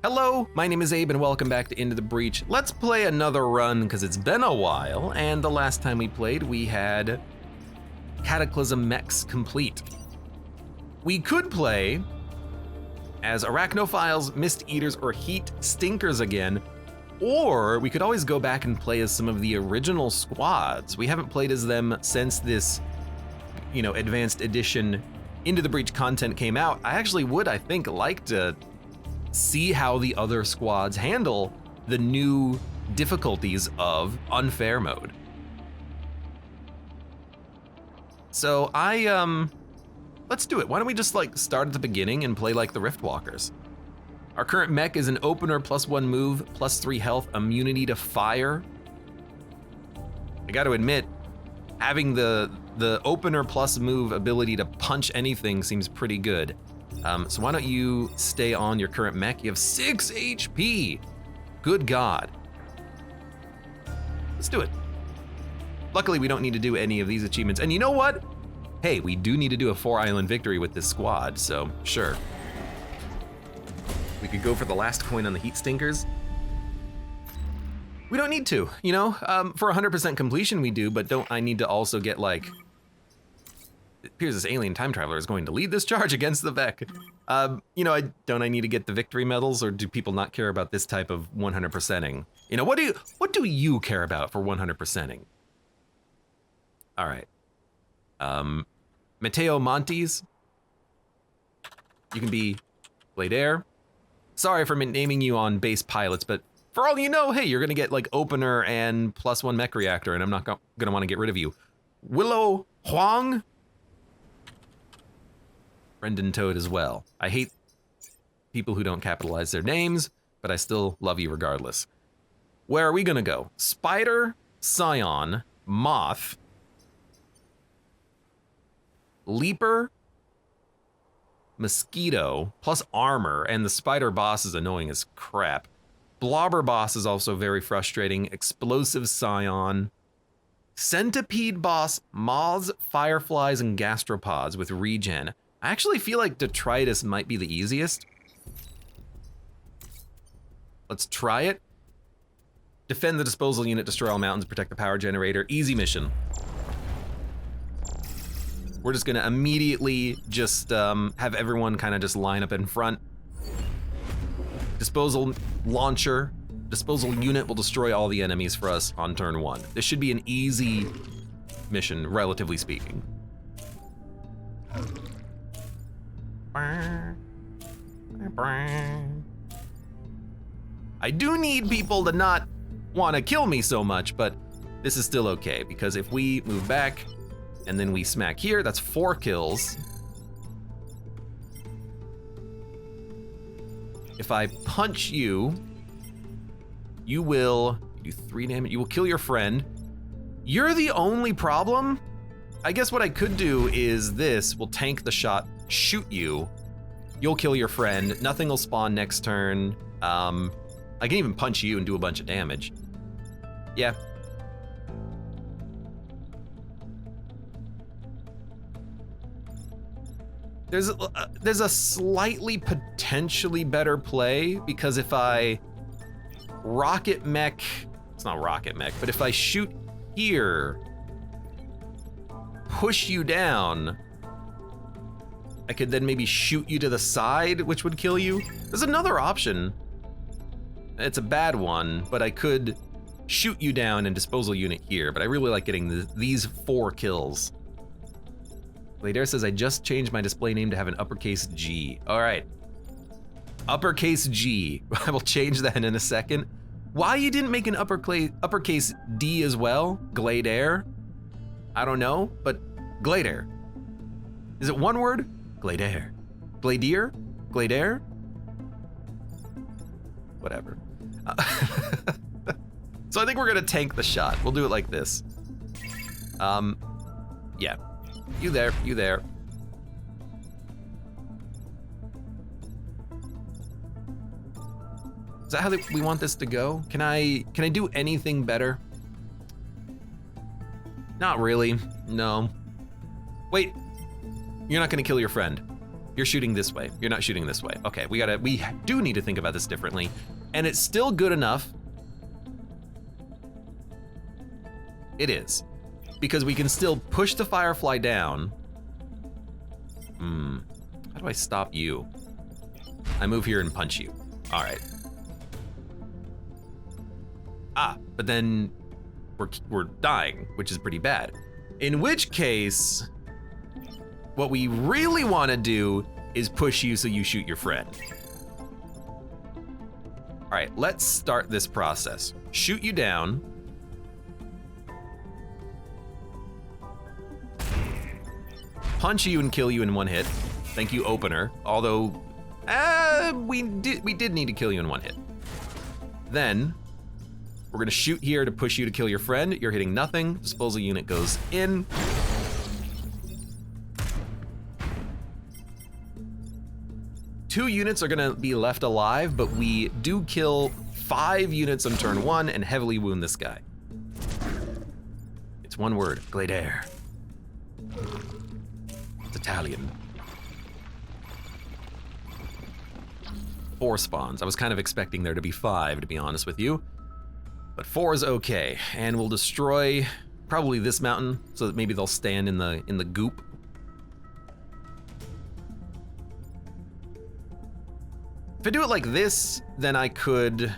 Hello, my name is Abe and welcome back to Into the Breach. Let's play another run because it's been a while, and the last time we played we had Cataclysm Mechs complete. We could play as Arachnophiles, Mist Eaters, or Heat Stinkers again, or we could always go back and play as some of the original squads. We haven't played as them since this, Advanced Edition Into the Breach content came out. I actually would, I think, like to see how the other squads handle the new difficulties of unfair mode. So let's do it. Why don't we just start at the beginning and play like the Riftwalkers? Our current mech is an opener, +1 move, +3 health, immunity to fire. I gotta admit, having the opener plus move ability to punch anything seems pretty good. So why don't you stay on your current mech? You have 6 HP. Good God. Let's do it. Luckily, we don't need to do any of these achievements. And you know what? Hey, we do need to do a 4-island victory with this squad, so sure. We could go for the last coin on the Heat Stinkers. We don't need to, for 100% completion we do, but don't I need to also get it appears this alien time traveler is going to lead this charge against the Vec. Don't I need to get the victory medals, or do people not care about this type of 100%ing? What do you care about for 100%ing? All right. Mateo Montes. You can be Blade. Sorry for naming you on base pilots, but for all you know, hey, you're gonna get opener and +1 mech reactor, and I'm not gonna want to get rid of you. Willow Huang. Brendan Toad as well. I hate people who don't capitalize their names, but I still love you regardless. Where are we gonna go? Spider, Scion, Moth, Leaper, Mosquito, plus armor, and the Spider boss is annoying as crap. Blobber boss is also very frustrating. Explosive Scion. Centipede boss, moths, fireflies, and gastropods with regen. I actually feel like Detritus might be the easiest. Let's try it. Defend the disposal unit, destroy all mountains, protect the power generator. Easy mission. We're just gonna immediately just have everyone kind of just line up in front. Disposal launcher, disposal unit will destroy all the enemies for us on turn 1. This should be an easy mission, relatively speaking. I do need people to not want to kill me so much, but this is still okay, because if we move back and then we smack here, that's 4 kills. If I punch you, you will do 3 damage. You will kill your friend. You're the only problem? I guess what I could do is this. We'll tank the shot, shoot you. You'll kill your friend. Nothing will spawn next turn. I can even punch you and do a bunch of damage. Yeah. There's a slightly potentially better play, because if I rocket mech, it's not rocket mech, but if I shoot here, push you down, I could then maybe shoot you to the side, which would kill you. There's another option. It's a bad one, but I could shoot you down and disposal unit here, but I really like getting these 4 kills. Blade says, I just changed my display name to have an uppercase G. All right, uppercase G. I will change that in a second. Why you didn't make an uppercase D as well? Glade. I don't know, but Glade. Is it one word? Glade. Gladier? Glade? Whatever. So I think we're gonna tank the shot. We'll do it like this. Yeah. You there, you there. Is that how we want this to go? Can I do anything better? Not really, no. Wait, you're not gonna kill your friend. You're shooting this way. You're not shooting this way. Okay, we do need to think about this differently. And it's still good enough. It is. Because we can still push the Firefly down. How do I stop you? I move here and punch you. All right. Ah, but then we're dying, which is pretty bad. In which case, what we really want to do is push you so you shoot your friend. All right, let's start this process. Shoot you down. Punch you and kill you in one hit. Thank you, opener. Although, we did need to kill you in one hit. Then, we're gonna shoot here to push you to kill your friend. You're hitting nothing. Disposal unit goes in. Two units are gonna be left alive, but we do kill 5 units on turn 1 and heavily wound this guy. It's one word, Glader. It's Italian. 4 spawns. I was kind of expecting there to be 5, to be honest with you. But 4 is okay, and we'll destroy probably this mountain so that maybe they'll stand in the goop. If I do it like this, then I could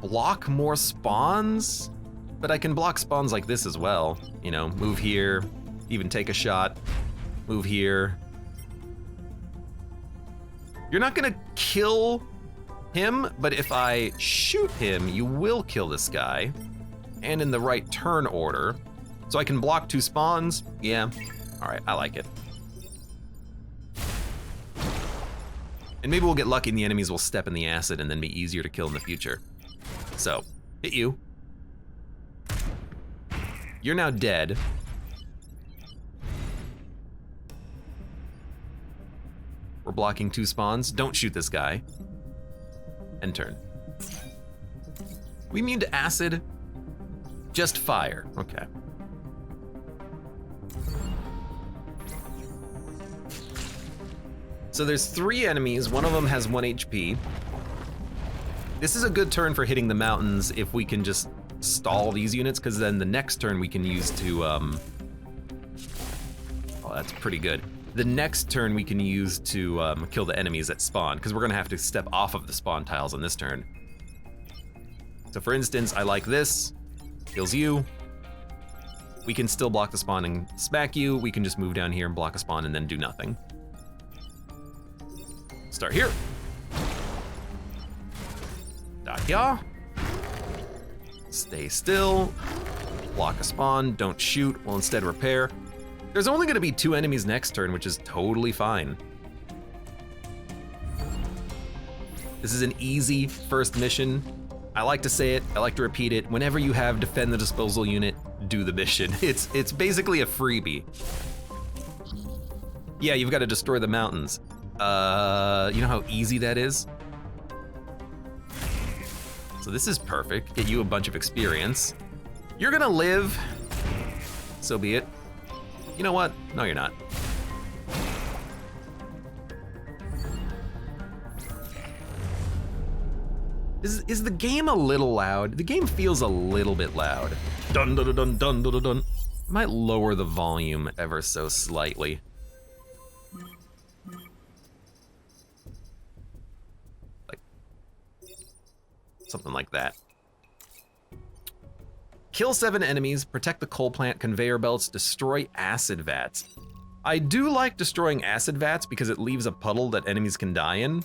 block more spawns, but I can block spawns like this as well. You know, move here, even take a shot, move here. You're not gonna kill him, but if I shoot him, you will kill this guy, and in the right turn order. So I can block 2 spawns. Yeah, all right, I like it. And maybe we'll get lucky and the enemies will step in the acid and then be easier to kill in the future. So, hit you. You're now dead. We're blocking 2 spawns. Don't shoot this guy. End turn. We immune to acid? Just fire, okay. So there's 3 enemies, one of them has 1 HP. This is a good turn for hitting the mountains if we can just stall these units, because then the next turn we can use to, oh, that's pretty good. The next turn we can use to kill the enemies that spawn, because we're gonna have to step off of the spawn tiles on this turn. So for instance, I like this, kills you. We can still block the spawn and smack you. We can just move down here and block a spawn and then do nothing. Start here. Dakya. Stay still. Block a spawn, don't shoot, we'll instead repair. There's only gonna be 2 enemies next turn, which is totally fine. This is an easy first mission. I like to say it, I like to repeat it. Whenever you have defend the disposal unit, do the mission. It's basically a freebie. Yeah, you've got to destroy the mountains. You know how easy that is? So this is perfect. Get you a bunch of experience. You're gonna live. So be it. You know what? No, you're not. Is the game a little loud? The game feels a little bit loud. Dun dun dun dun dun dun dun. Might lower the volume ever so slightly. Something like that. Kill 7 enemies, protect the coal plant conveyor belts, destroy acid vats. I do like destroying acid vats because it leaves a puddle that enemies can die in.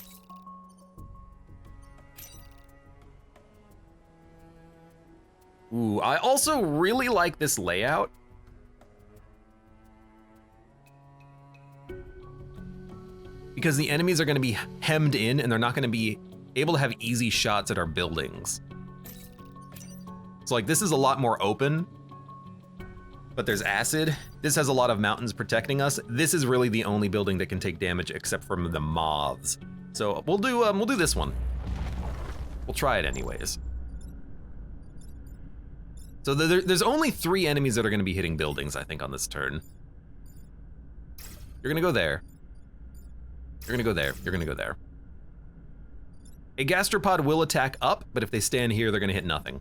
Ooh, I also really like this layout. Because the enemies are gonna be hemmed in and they're not gonna be able to have easy shots at our buildings. So like this is a lot more open, but there's acid. This has a lot of mountains protecting us. This is really the only building that can take damage except from the moths. So we'll do this one. We'll try it anyways. So there's only 3 enemies that are gonna be hitting buildings, I think, on this turn. You're gonna go there. You're gonna go there. You're gonna go there. A gastropod will attack up, but if they stand here, they're gonna hit nothing.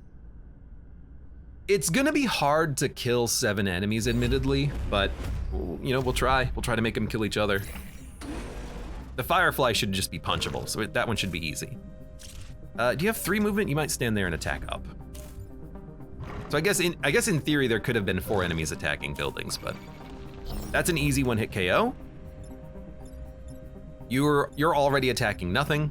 It's gonna be hard to kill 7 enemies, admittedly, but you know, we'll try. We'll try to make them kill each other. The Firefly should just be punchable, so that one should be easy. Do you have 3 movement? You might stand there and attack up. So I guess in theory there could have been 4 enemies attacking buildings, but that's an easy 1-hit KO. You're already attacking nothing.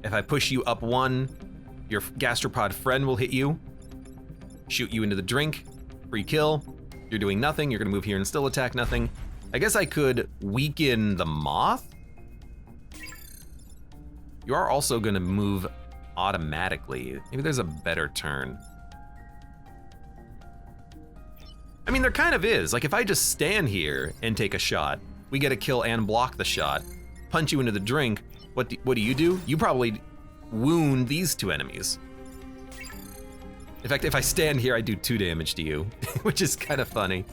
If I push you up 1, your gastropod friend will hit you, shoot you into the drink, free kill. You're doing nothing, you're gonna move here and still attack nothing. I guess I could weaken the moth. You are also gonna move automatically. Maybe there's a better turn. I mean, there kind of is. Like if I just stand here and take a shot, we get a kill and block the shot, punch you into the drink, what do you do? You probably wound these 2 enemies. In fact, if I stand here, I do 2 damage to you, which is kind of funny.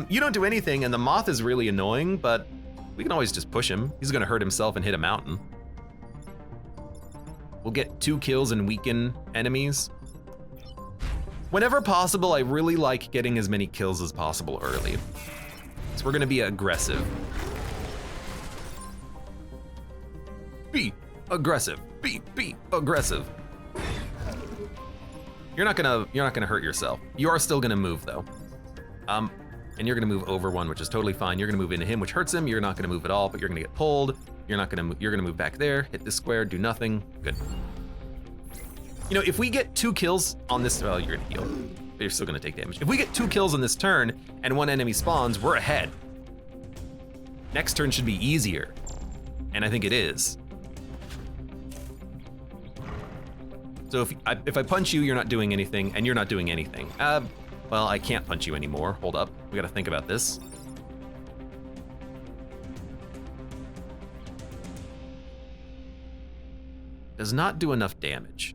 You don't do anything, and the moth is really annoying, but we can always just push him. He's gonna hurt himself and hit a mountain. We'll get 2 kills and weaken enemies. Whenever possible, I really like getting as many kills as possible early. So we're gonna be aggressive. Be aggressive. Be aggressive. You're not gonna hurt yourself. You are still gonna move though. And you're gonna move over 1, which is totally fine. You're gonna move into him, which hurts him. You're not gonna move at all, but you're gonna get pulled. You're gonna move back there, hit this square, do nothing. Good. You know, if we get 2 kills on this, well, you're gonna heal, but you're still gonna take damage. If we get 2 kills on this turn and 1 enemy spawns, we're ahead. Next turn should be easier, and I think it is. So if I punch you, you're not doing anything, and you're not doing anything. Well, I can't punch you anymore. Hold up, we gotta think about this. Does not do enough damage.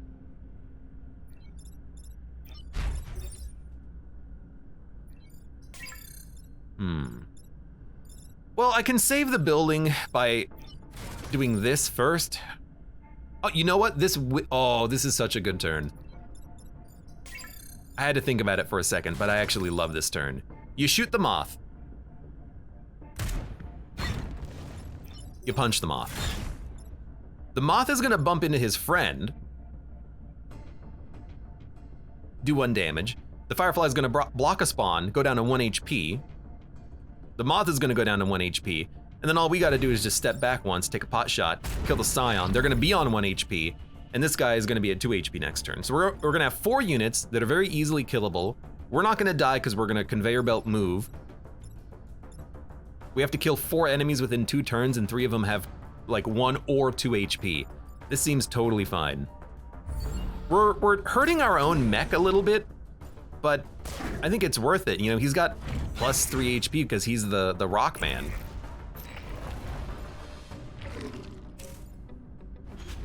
Well, I can save the building by doing this first. Oh, you know what? This is such a good turn. I had to think about it for a second, but I actually love this turn. You shoot the moth. You punch the moth. The moth is gonna bump into his friend. Do 1 damage. The Firefly is gonna block a spawn, go down to 1 HP. The moth is gonna go down to 1 HP. And then all we gotta do is just step back once, take a pot shot, kill the Scion. They're gonna be on 1 HP, and this guy is gonna be at 2 HP next turn. So we're gonna have 4 units that are very easily killable. We're not gonna die because we're gonna conveyor belt move. We have to kill 4 enemies within 2 turns, and 3 of them have like 1 or 2 HP. This seems totally fine. We're hurting our own mech a little bit, but I think it's worth it. You know, he's got plus 3 HP because he's the rock man.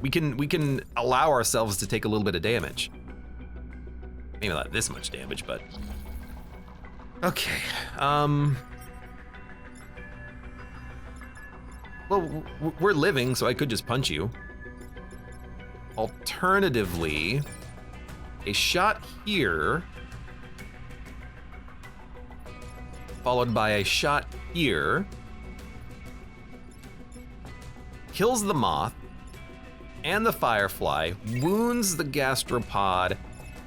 We can allow ourselves to take a little bit of damage. Maybe not this much damage, but okay. Well, we're living, so I could just punch you. Alternatively, a shot here, followed by a shot here, kills the moth and the Firefly, wounds the gastropod,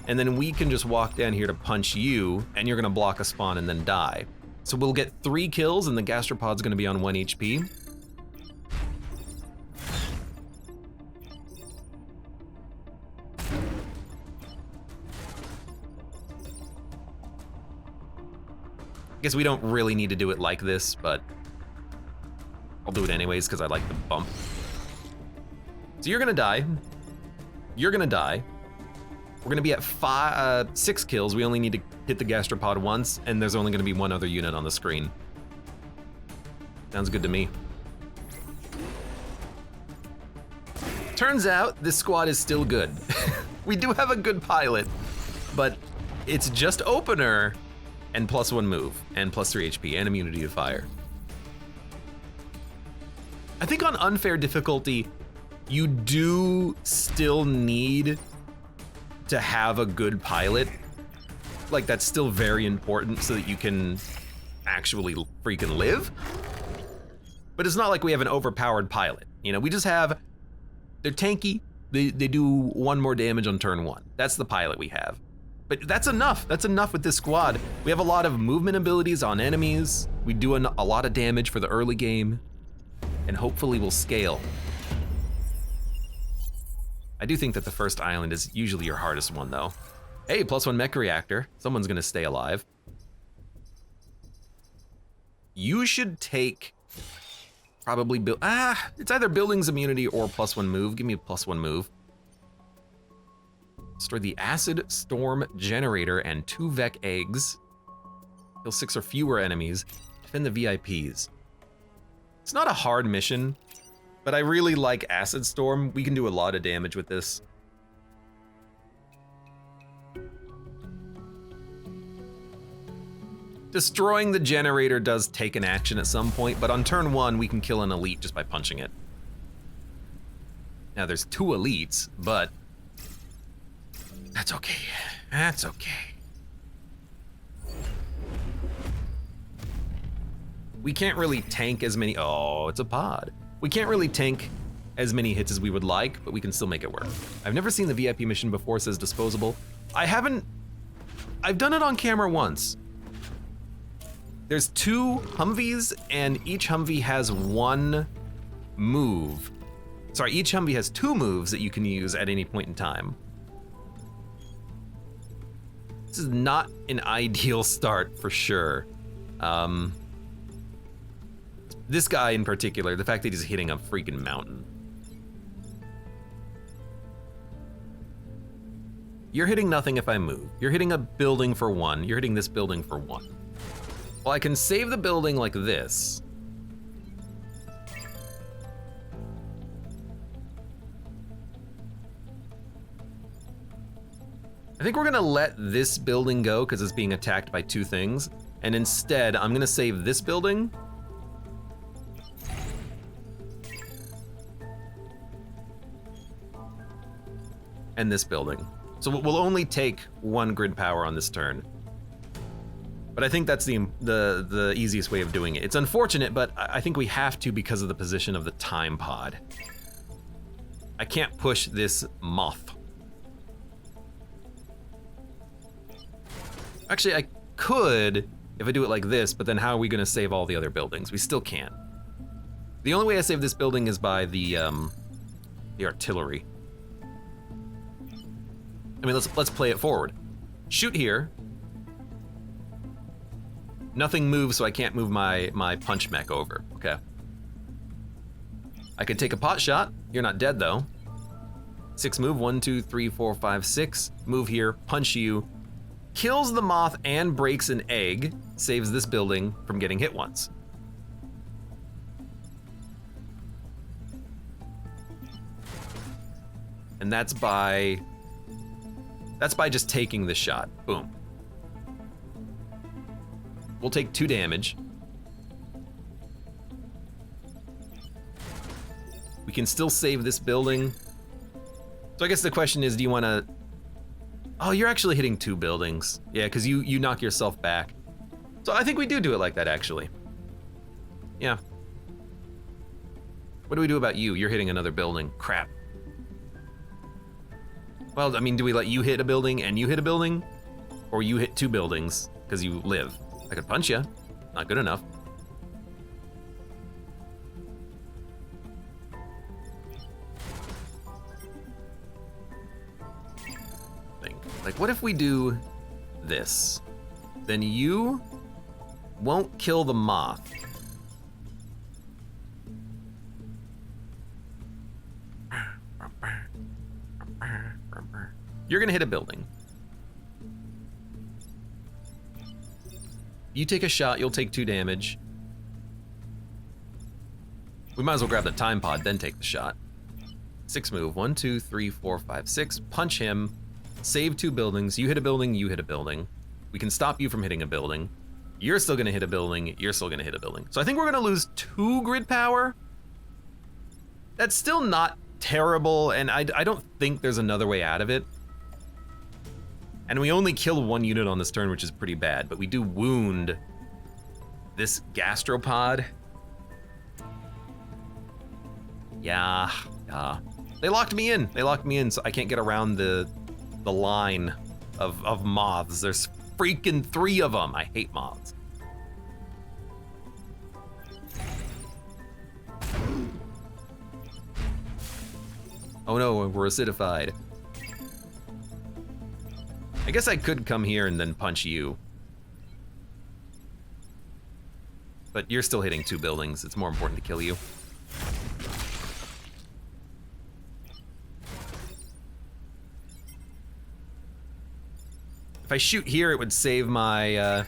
and then we can just walk down here to punch you, and you're gonna block a spawn and then die. So we'll get 3 kills, and the gastropod's gonna be on 1 HP. I guess we don't really need to do it like this, but I'll do it anyways because I like the bump. So you're gonna die. You're gonna die. We're gonna be at 6 kills. We only need to hit the gastropod once, and there's only gonna be 1 other unit on the screen. Sounds good to me. Turns out this squad is still good. We do have a good pilot, but it's just opener. and +1 move, and +3 HP, and immunity to fire. I think on unfair difficulty, you do still need to have a good pilot. Like, that's still very important so that you can actually freaking live. But it's not like we have an overpowered pilot. You know, we just have, they're tanky, they do 1 more damage on turn 1. That's the pilot we have. But that's enough with this squad. We have a lot of movement abilities on enemies. We do a lot of damage for the early game, and hopefully we'll scale. I do think that the first island is usually your hardest one though. Hey, +1 mech reactor. Someone's gonna stay alive. You should take probably it's either buildings immunity or +1 move. Give me a +1 move. Destroy the acid storm generator and 2 Vec eggs. Kill 6 or fewer enemies. Defend the VIPs. It's not a hard mission, but I really like acid storm. We can do a lot of damage with this. Destroying the generator does take an action at some point, but on turn 1, we can kill an elite just by punching it. Now there's 2 elites, but that's okay. That's okay. We can't really tank as many, oh, it's a pod. We can't really tank as many hits as we would like, but we can still make it work. I've never seen the VIP mission before, says disposable. I've done it on camera once. There's 2 Humvees, and each Humvee has 1 move. Sorry, each Humvee has 2 moves that you can use at any point in time. This is not an ideal start for sure. This guy in particular, the fact that he's hitting a freaking mountain. You're hitting nothing if I move. You're hitting a building for 1. You're hitting this building for 1. Well, I can save the building like this. I think we're gonna let this building go because it's being attacked by 2 things. And instead, I'm gonna save this building. And this building. So we'll only take 1 grid power on this turn. But I think that's the easiest way of doing it. It's unfortunate, but I think we have to because of the position of the time pod. I can't push this moth. Actually, I could if I do it like this, but then how are we gonna save all the other buildings? We still can't. The only way I save this building is by the artillery. I mean, let's play it forward. Shoot here. Nothing moves, so I can't move my punch mech over. Okay. I could take a pot shot. You're not dead though. 6 move, 1, 2, 3, 4, 5, 6. Move here, punch you. Kills the moth and breaks an egg. Saves this building from getting hit once. And that's by just taking the shot. Boom. We'll take 2 damage. We can still save this building. So I guess the question is, do you wanna... Oh, you're actually hitting 2 buildings. Yeah, because you knock yourself back. So I think we do it like that, actually. Yeah. What do we do about you? You're hitting another building. Crap. Well, I mean, do we let you hit a building and you hit a building? Or you hit 2 buildings because you live? I could punch you. Not good enough. Like, what if we do this? Then you won't kill the moth. You're gonna hit a building. You take a shot, you'll take 2 damage. We might as well grab the time pod, then take the shot. 6 move, 1, 2, 3, 4, 5, 6. Punch him, save 2 buildings. You hit a building, you hit a building. We can stop you from hitting a building. You're still gonna hit a building, you're still gonna hit a building. So I think we're gonna lose 2 grid power. That's still not terrible, and I don't think there's another way out of it. And we only kill 1 unit on this turn, which is pretty bad, but we do wound this gastropod. Yeah. They locked me in, so I can't get around the line of moths. There's freaking 3 of them. I hate moths. Oh no, we're acidified. I guess I could come here and then punch you. But you're still hitting 2 buildings. It's more important to kill you. If I shoot here, it would save my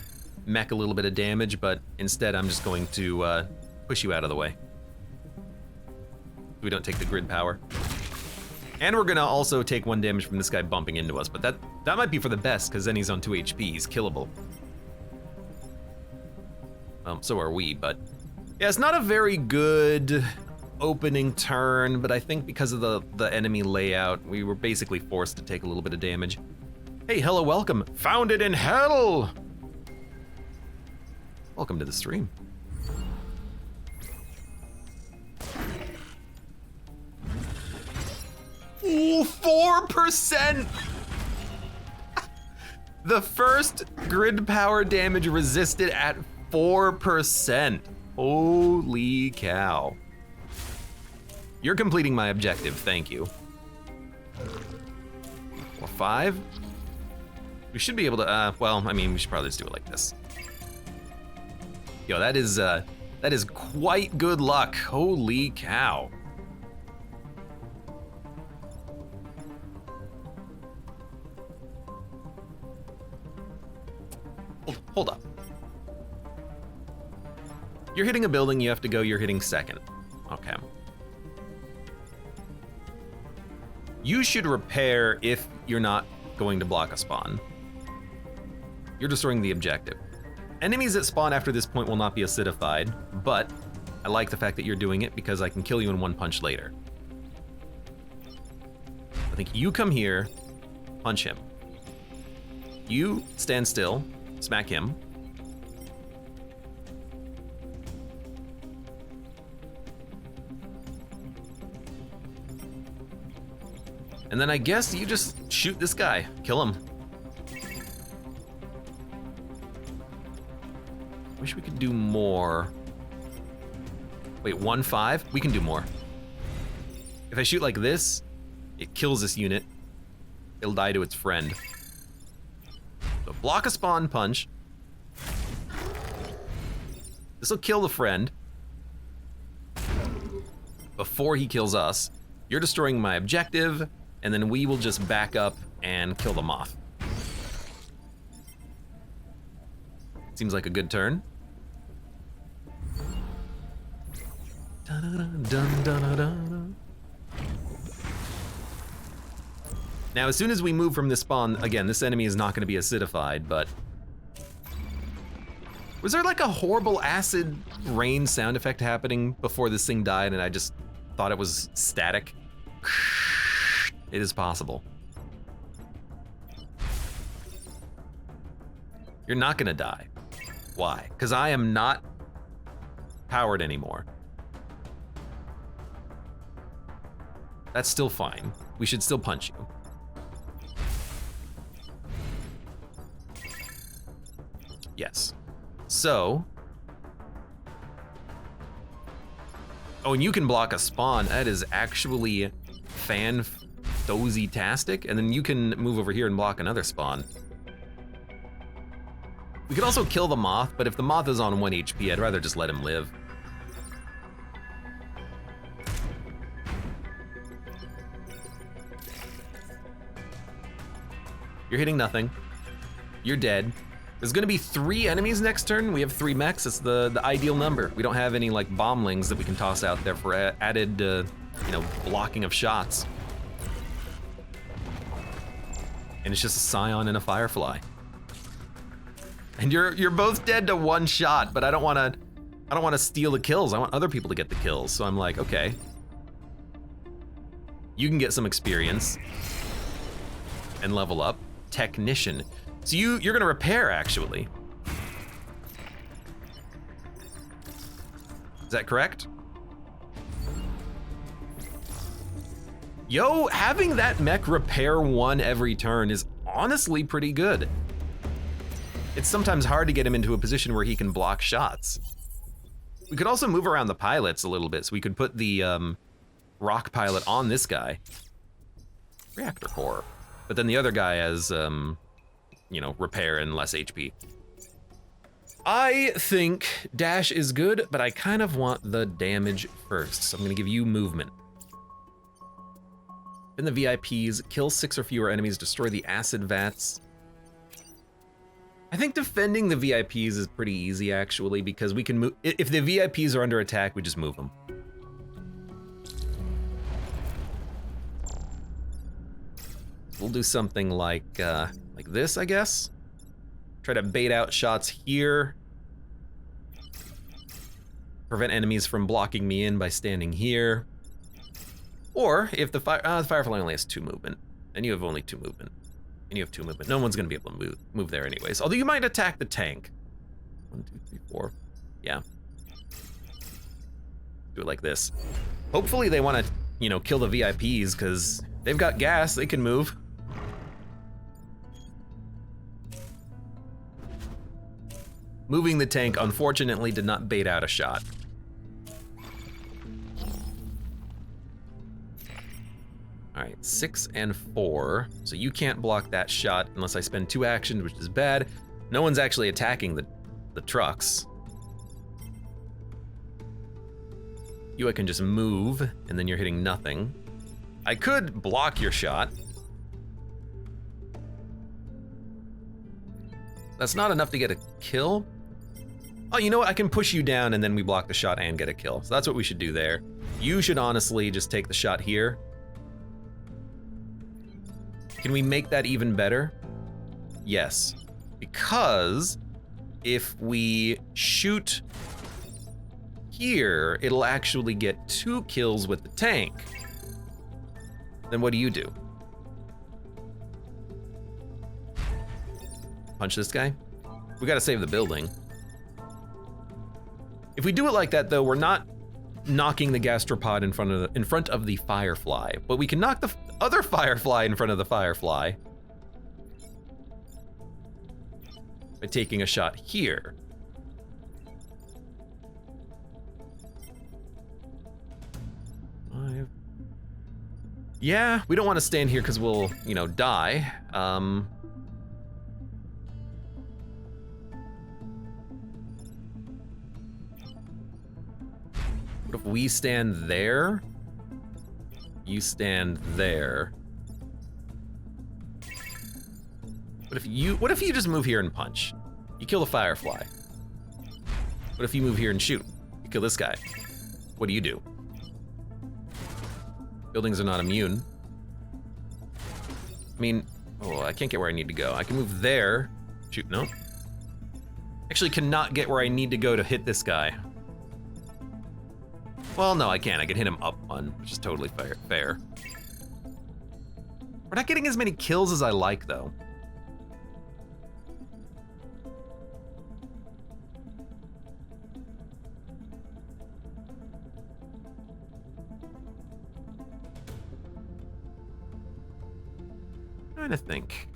mech a little bit of damage, but instead I'm just going to push you out of the way. We don't take the grid power. And we're gonna also take 1 damage from this guy bumping into us, but that might be for the best, because then he's on 2 HP, he's killable. So are we, but yeah, it's not a very good opening turn, but I think because of the enemy layout, we were basically forced to take a little bit of damage. Hey, hello, welcome. Founded in hell! Welcome to the stream. Ooh, 4%! The first grid power damage resisted at 4%. Holy cow. You're completing my objective, thank you. Or 5? We should be able to, well, I mean, we should probably just do it like this. Yo, that is quite good luck. Holy cow. Hold up. You're hitting a building, you have to go, you're hitting 2nd. Okay. You should repair if you're not going to block a spawn. You're destroying the objective. Enemies that spawn after this point will not be acidified, but I like the fact that you're doing it because I can kill you in 1 punch later. I think you come here, punch him. You stand still, smack him. And then I guess you just shoot this guy, kill him. Wish we could do more. Wait, 1-5? We can do more. If I shoot like this, it kills this unit. It'll die to its friend. So block a spawn punch. This will kill the friend before he kills us. You're destroying my objective, and then we will just back up and kill the moth. Seems like a good turn. Now, as soon as we move from this spawn, again, this enemy is not going to be acidified, but... Was there like a horrible acid rain sound effect happening before this thing died and I just thought it was static? It is possible. You're not going to die. Why? Because I am not powered anymore. That's still fine. We should still punch you. Yes. So. Oh, and you can block a spawn. That is actually fan-dozy-tastic. And then you can move over here and block another spawn. We could also kill the moth, but if the moth is on 1 HP, I'd rather just let him live. You're hitting nothing. You're dead. There's gonna be 3 enemies next turn. We have 3 mechs. It's the ideal number. We don't have any like bomblings that we can toss out there for added, you know, blocking of shots. And it's just a Scion and a Firefly. And you're both dead to one shot, but I don't want to steal the kills. I want other people to get the kills. So I'm like, okay. You can get some experience and level up. Technician. So you're gonna repair, actually. Is that correct? Yo, having that mech repair one every turn is honestly pretty good. It's sometimes hard to get him into a position where he can block shots. We could also move around the pilots a little bit, so we could put the rock pilot on this guy. Reactor core. But then the other guy has, you know, repair and less HP. I think dash is good, but I kind of want the damage first, so I'm gonna give you movement. In the VIPs, kill 6 or fewer enemies, destroy the acid vats. I think defending the VIPs is pretty easy, actually, because we can move. If the VIPs are under attack, we just move them. We'll do something like this, I guess. Try to bait out shots here. Prevent enemies from blocking me in by standing here. Or if the Firefly only has 2 movement, and you have only 2 movement, and you have 2 movement, no one's gonna be able to move there anyways. Although you might attack the tank. 1, 2, 3, 4. Yeah. Do it like this. Hopefully they want to, you know, kill the VIPs because they've got gas. They can move. Moving the tank, unfortunately, did not bait out a shot. All right, 6 and 4. So you can't block that shot unless I spend 2 actions, which is bad. No one's actually attacking the trucks. You, I can just move, and then you're hitting nothing. I could block your shot. That's not enough to get a kill. Oh, you know what? I can push you down and then we block the shot and get a kill. So that's what we should do there. You should honestly just take the shot here. Can we make that even better? Yes. Because if we shoot here, it'll actually get 2 kills with the tank. Then what do? Punch this guy? We gotta save the building. If we do it like that though, we're not knocking the gastropod in front of the Firefly, but we can knock the other Firefly in front of the Firefly by taking a shot here. Yeah, we don't want to stand here because we'll, you know, die. What if we stand there? You stand there. What if you just move here and punch? You kill the Firefly. What if you move here and shoot? You kill this guy. What do? Buildings are not immune. I mean, oh, I can't get where I need to go. I can move there. Shoot, no. Actually cannot get where I need to go to hit this guy. Well, no, I can't. I can hit him up one, which is totally fair. We're not getting as many kills as I like, though. I'm trying to think.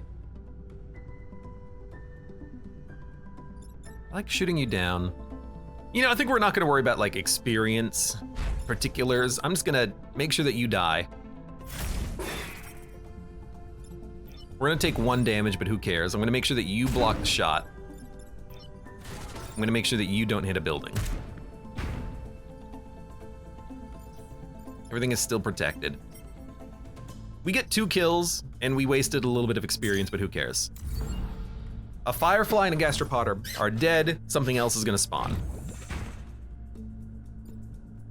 I like shooting you down. You know, I think we're not gonna worry about like experience particulars. I'm just gonna make sure that you die. We're gonna take 1 damage, but who cares? I'm gonna make sure that you block the shot. I'm gonna make sure that you don't hit a building. Everything is still protected. We get 2 kills, and we wasted a little bit of experience, but who cares? A Firefly and a Gastropod are dead. Something else is gonna spawn.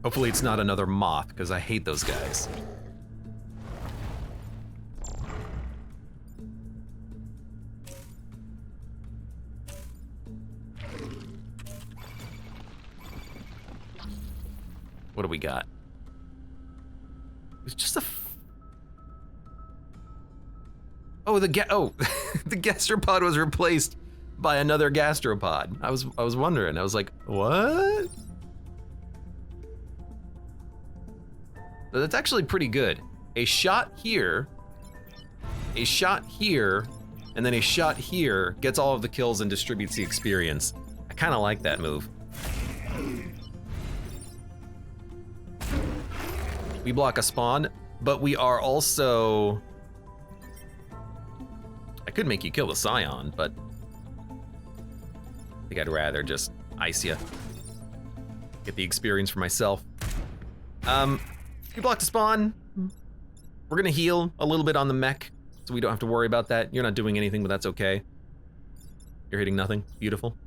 Hopefully it's not another moth, because I hate those guys. What do we got? It's just a... Oh, the gastropod was replaced by another gastropod. I was wondering. I was like, what? But that's actually pretty good. A shot here, and then a shot here gets all of the kills and distributes the experience. I kind of like that move. We block a spawn, but we are also... I could make you kill the Scion, but I think I'd rather just ice you. Get the experience for myself. You blocked a spawn. We're gonna heal a little bit on the mech, so we don't have to worry about that. You're not doing anything, but that's okay. You're hitting nothing. Beautiful.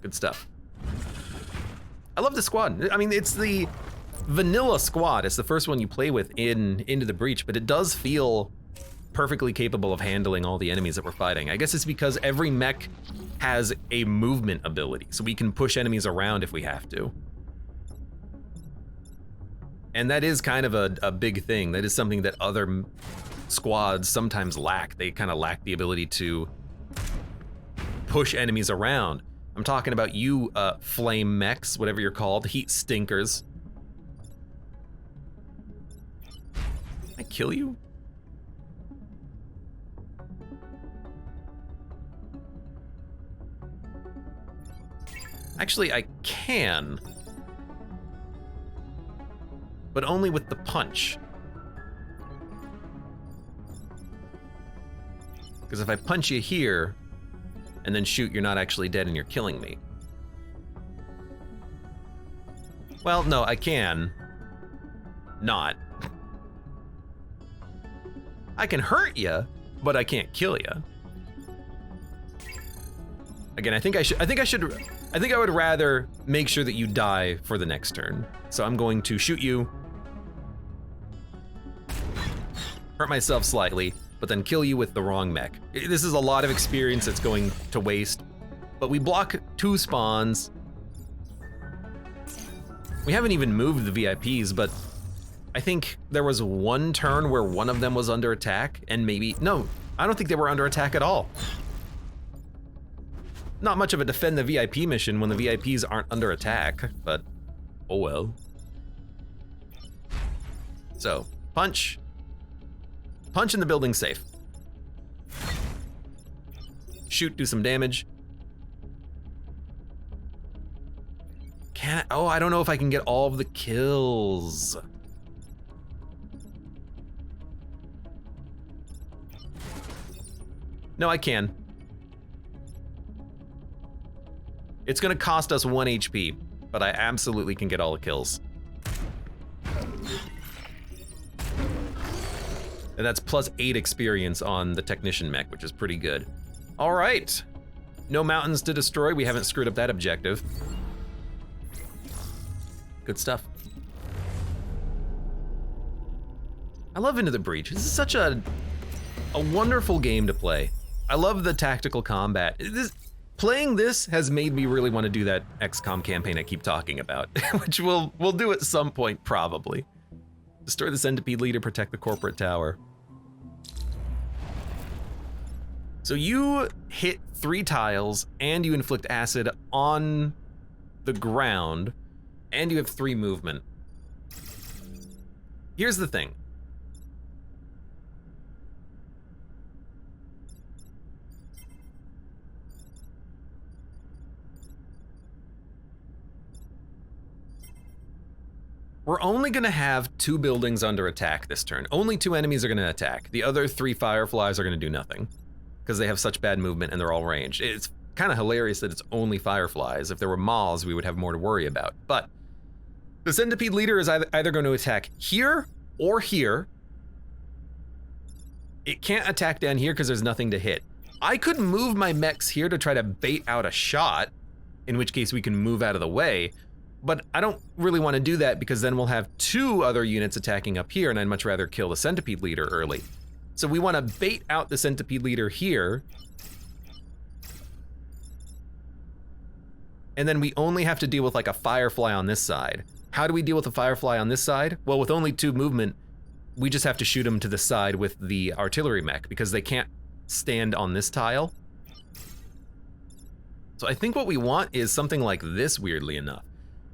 Good stuff. I love the squad. I mean, it's the vanilla squad. It's the first one you play with in Into the Breach, but it does feel perfectly capable of handling all the enemies that we're fighting. I guess it's because every mech has a movement ability, so we can push enemies around if we have to. And that is kind of a big thing. That is something that other squads sometimes lack. They kind of lack the ability to push enemies around. I'm talking about you, flame mechs, whatever you're called, heat stinkers. Can I kill you? Actually, I can. But only with the punch. Because if I punch you here, and then shoot, you're not actually dead and you're killing me. Well, no, I can. Not. I can hurt you, but I can't kill you. Again, I think I would rather make sure that you die for the next turn. So I'm going to shoot you, hurt myself slightly, but then kill you with the wrong mech. This is a lot of experience that's going to waste, but we block 2 spawns. We haven't even moved the VIPs, but I think there was one turn where one of them was under attack, and maybe, no, I don't think they were under attack at all. Not much of a defend the VIP mission when the VIPs aren't under attack, but oh well. So, punch. Punch in the building safe. Shoot, do some damage. Oh, I don't know if I can get all of the kills. No, I can. It's gonna cost us 1 HP, but I absolutely can get all the kills. And that's plus 8 experience on the technician mech, which is pretty good. All right, no mountains to destroy. We haven't screwed up that objective. Good stuff. I love Into the Breach. This is such a wonderful game to play. I love the tactical combat. Playing this has made me really want to do that XCOM campaign I keep talking about, which we'll do at some point, probably. Destroy the centipede leader, protect the corporate tower. So you hit 3 tiles, and you inflict acid on the ground, and you have 3 movement. Here's the thing. We're only gonna have 2 buildings under attack this turn. Only 2 enemies are gonna attack. The other 3 fireflies are gonna do nothing because they have such bad movement and they're all ranged. It's kind of hilarious that it's only fireflies. If there were moths, we would have more to worry about. But the centipede leader is either going to attack here or here. It can't attack down here because there's nothing to hit. I could move my mechs here to try to bait out a shot, in which case we can move out of the way. But I don't really want to do that because then we'll have 2 other units attacking up here, and I'd much rather kill the centipede leader early. So we want to bait out the centipede leader here. and then we only have to deal with like a firefly on this side. How do we deal with a firefly on this side? Well, with only 2 movement, we just have to shoot them to the side with the artillery mech because they can't stand on this tile. So I think what we want is something like this, weirdly enough.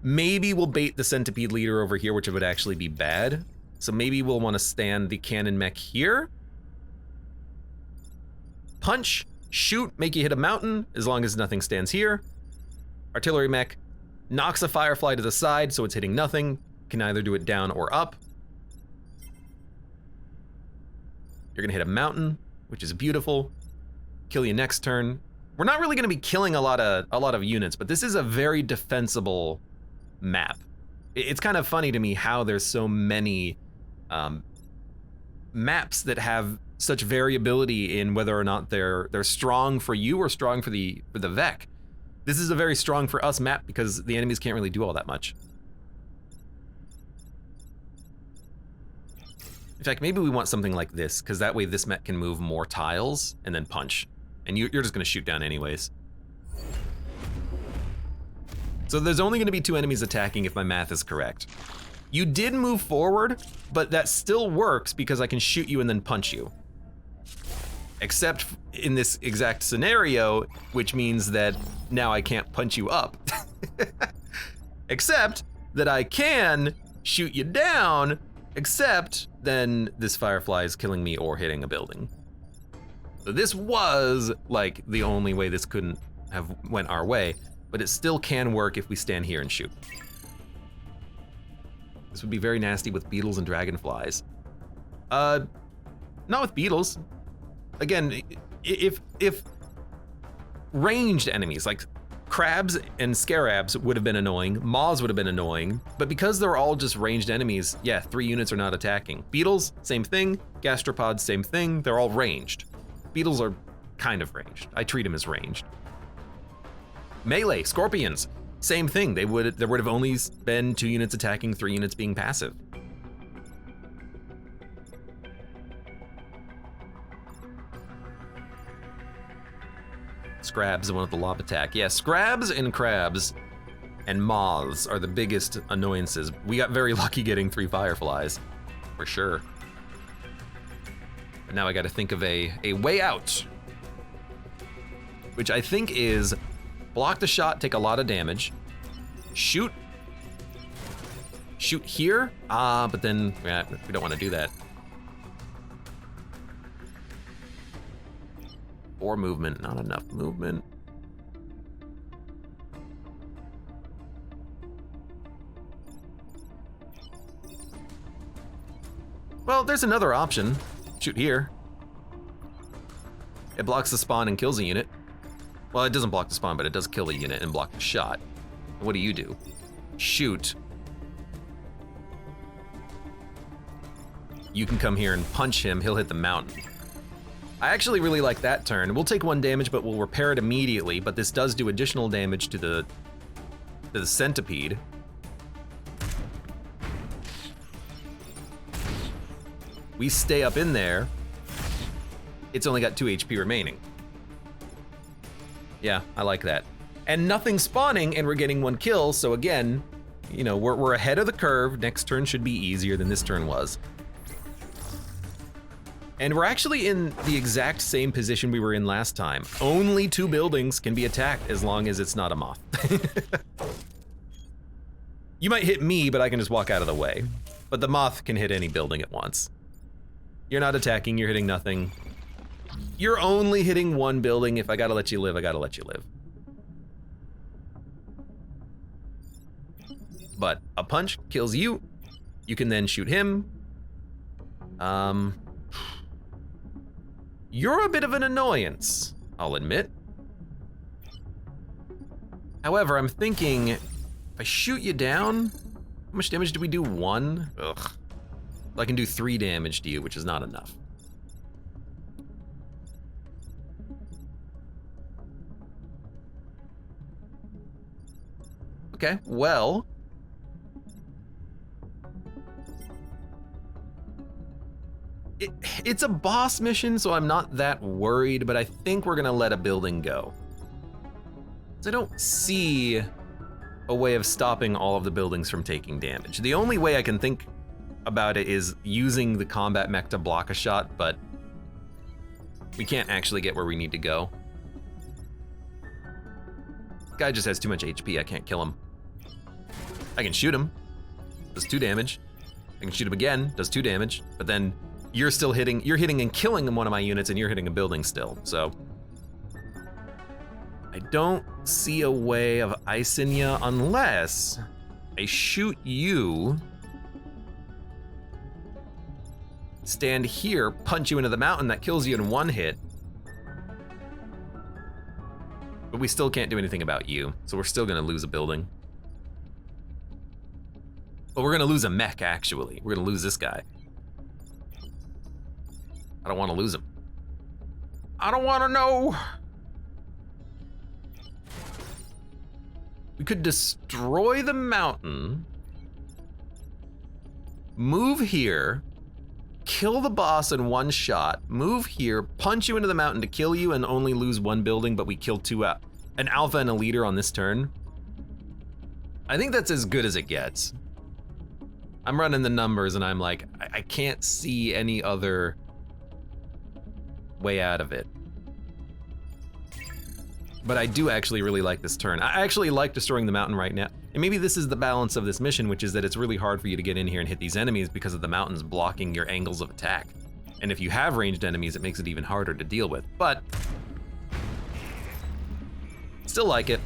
Maybe we'll bait the centipede leader over here, which would actually be bad. So maybe we'll want to stand the cannon mech here. Punch, shoot, make you hit a mountain, as long as nothing stands here. Artillery mech knocks a firefly to the side, so it's hitting nothing. Can either do it down or up. You're gonna hit a mountain, which is beautiful. Kill you next turn. We're not really gonna be killing a lot of units, but this is a very defensible map. It's kind of funny to me how there's so many maps that have such variability in whether or not they're strong for you or strong for the Vec. This is a very strong for us map because the enemies can't really do all that much. In fact, maybe we want something like this, because that way this mech can move more tiles and then punch. And you're just gonna shoot down anyways. So there's only gonna be 2 enemies attacking if my math is correct. You did move forward, but that still works because I can shoot you and then punch you. Except in this exact scenario, which means that now I can't punch you up. Except that I can shoot you down, except then this firefly is killing me or hitting a building. So this was like the only way this couldn't have went our way, but it still can work if we stand here and shoot. This would be very nasty with beetles and dragonflies. Not with beetles. Again, if ranged enemies like crabs and scarabs would have been annoying, moths would have been annoying, but because they're all just ranged enemies, yeah, 3 units are not attacking. Beetles, same thing. Gastropods, same thing. They're all ranged. Beetles are kind of ranged. I treat them as ranged. Melee, scorpions, same thing. There would have only been 2 units attacking, 3 units being passive. Scrabs want the lob attack. Yeah, scrabs and crabs and moths are the biggest annoyances. We got very lucky getting 3 fireflies, for sure. But now I gotta think of a way out, which I think is block the shot, take a lot of damage, shoot here, but then we don't wanna do that. 4 movement, not enough movement. Well, there's another option. Shoot here. It blocks the spawn and kills a unit. Well, it doesn't block the spawn, but it does kill a unit and block the shot. What do? Shoot. You can come here and punch him, he'll hit the mountain. I actually really like that turn. We'll take 1 damage, but we'll repair it immediately, but this does do additional damage to the centipede. We stay up in there. It's only got 2 HP remaining. Yeah, I like that. And nothing spawning, and we're getting 1 kill, so again, you know, we're ahead of the curve. Next turn should be easier than this turn was. And we're actually in the exact same position we were in last time. Only 2 buildings can be attacked as long as it's not a moth. You might hit me, but I can just walk out of the way. But the moth can hit any building at once. You're not attacking, you're hitting nothing. You're only hitting 1 building. If I gotta let you live, I gotta let you live. But a punch kills you. You can then shoot him. You're a bit of an annoyance, I'll admit. However, I'm thinking, if I shoot you down, how much damage do we do? 1? Ugh. I can do 3 damage to you, which is not enough. Okay, well. It's a boss mission, so I'm not that worried, but I think we're gonna let a building go. I don't see a way of stopping all of the buildings from taking damage. The only way I can think about it is using the combat mech to block a shot, but we can't actually get where we need to go. Guy just has too much HP, I can't kill him. I can shoot him, does 2 damage. I can shoot him again, does 2 damage, but then you're hitting and killing one of my units and you're hitting a building still, so. I don't see a way of icing ya unless I shoot you, stand here, punch you into the mountain, that kills you in 1 hit. But we still can't do anything about you, so we're still gonna lose a building. But we're gonna lose a mech, actually. We're gonna lose this guy. I don't wanna lose him. I don't wanna know. We could destroy the mountain, move here, kill the boss in 1 shot, move here, punch you into the mountain to kill you and only lose 1 building, but we kill 2, an alpha and a leader on this turn. I think that's as good as it gets. I'm running the numbers and I'm like, I can't see any other way out of it. But I do actually really like this turn. I actually like destroying the mountain right now. And maybe this is the balance of this mission, which is that it's really hard for you to get in here and hit these enemies because of the mountains blocking your angles of attack. And if you have ranged enemies, it makes it even harder to deal with. But still like it.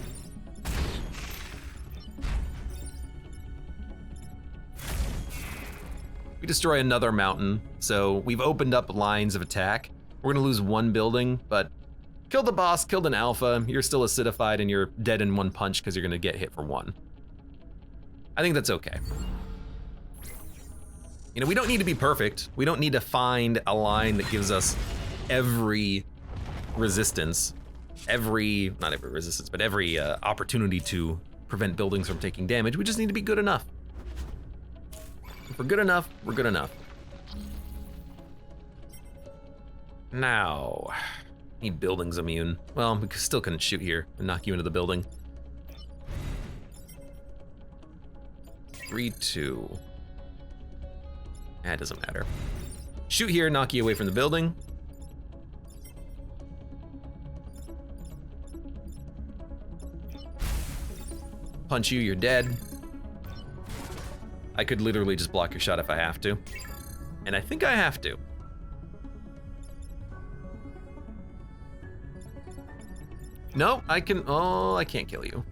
We destroy another mountain, so we've opened up lines of attack. We're gonna lose 1 building, but killed the boss, killed an alpha, you're still acidified and you're dead in 1 punch because you're gonna get hit for 1. I think that's okay. You know, we don't need to be perfect. We don't need to find a line that gives us every resistance, not every resistance, but every opportunity to prevent buildings from taking damage. We just need to be good enough. If we're good enough, we're good enough. Now, need buildings immune. Well, we still couldn't shoot here and knock you into the building. 3-2. It doesn't matter. Shoot here, knock you away from the building. Punch you, you're dead. I could literally just block your shot if I have to. And I think I have to. No, I can, oh, I can't kill you.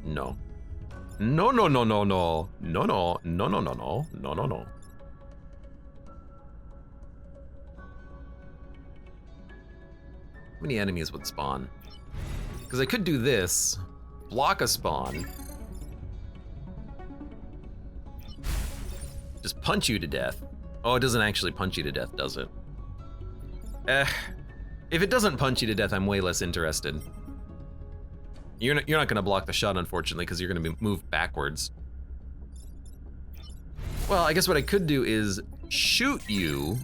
No. No, no, no, no, no. No, no, no, no, no, no, no, no, no. How many enemies would spawn? Because I could do this, block a spawn, just punch you to death. Oh, it doesn't actually punch you to death, does it? If it doesn't punch you to death, I'm way less interested. You're not gonna block the shot, unfortunately, because you're gonna move backwards. Well, I guess what I could do is shoot you.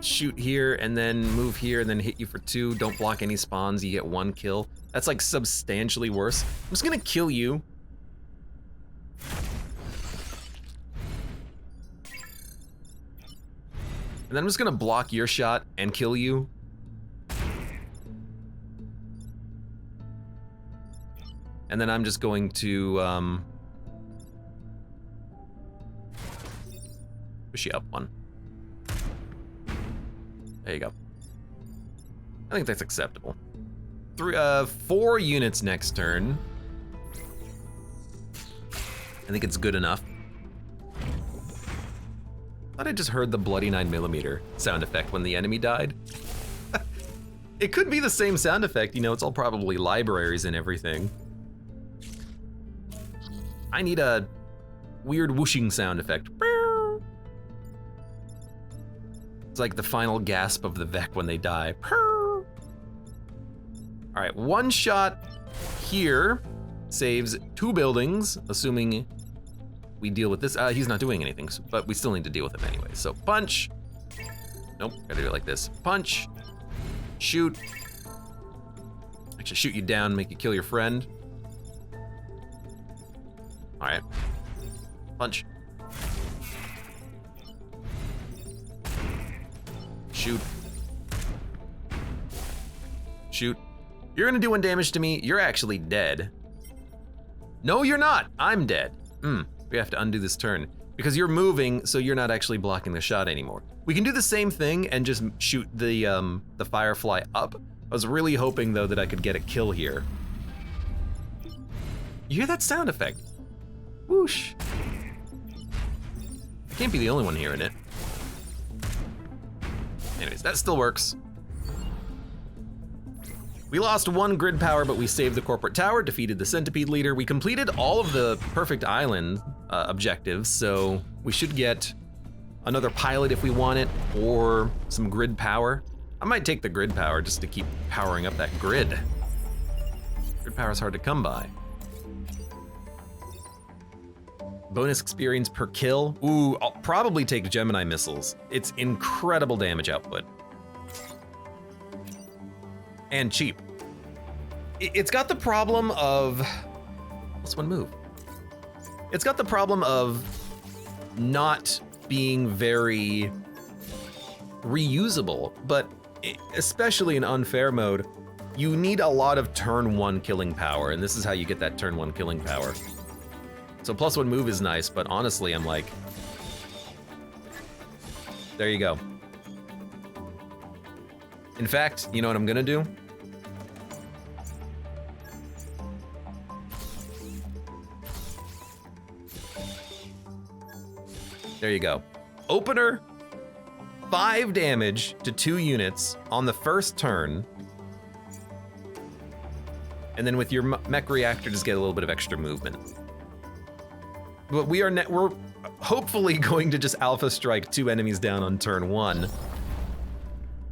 Shoot here, and then move here, and then hit you for 2. Don't block any spawns, you get 1 kill. That's like substantially worse. I'm just gonna kill you. And then I'm just gonna block your shot and kill you. And then I'm just going to push you up 1. There you go. I think that's acceptable. 4 units next turn. I think it's good enough. Thought I just heard the bloody 9mm sound effect when the enemy died. It could be the same sound effect, you know, it's all probably libraries and everything. I need a weird whooshing sound effect. It's like the final gasp of the Vec when they die. All right, 1 shot here saves 2 buildings, assuming we deal with this. He's not doing anything, but we still need to deal with him anyway. So punch. Nope, gotta do it like this. Punch, Shoot. Actually, shoot you down, make you kill your friend. All right. Punch. Shoot. Shoot. You're gonna do 1 damage to me. You're actually dead. No, you're not. I'm dead. We have to undo this turn. Because you're moving, so you're not actually blocking the shot anymore. We can do the same thing and just shoot the Firefly up. I was really hoping, though, that I could get a kill here. You hear that sound effect? Whoosh. I can't be the only one hearing it. Anyways, that still works. We lost 1 grid power, but we saved the corporate tower, defeated the centipede leader. We completed all of the perfect island objectives, so we should get another pilot if we want it, or some grid power. I might take the grid power just to keep powering up that grid. Grid power is hard to come by. Bonus experience per kill. Ooh, I'll probably take Gemini missiles. It's incredible damage output. And cheap. It's got the problem of, what's one move? It's got the problem of not being very reusable, but especially in unfair mode, you need a lot of turn 1 killing power, and this is how you get that turn 1 killing power. So +1 move is nice, but honestly, I'm like, there you go. In fact, you know what I'm gonna do? There you go. Opener, 5 damage to 2 units on the first turn. And then with your mech reactor, just get a little bit of extra movement. But we're hopefully going to just alpha strike 2 enemies down on turn 1.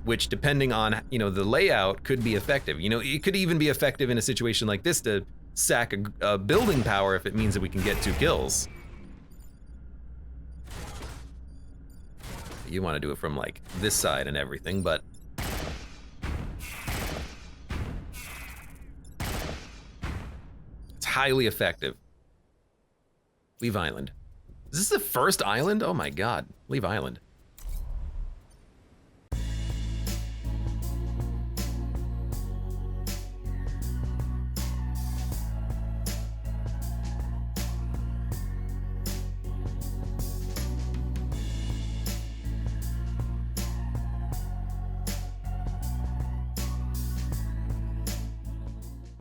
Which, depending on, you know, the layout, could be effective. You know, it could even be effective in a situation like this to sack a building power if it means that we can get 2 kills. You want to do it from like this side and everything, but it's highly effective. Leave island. Is this the first island? Oh my god, leave island.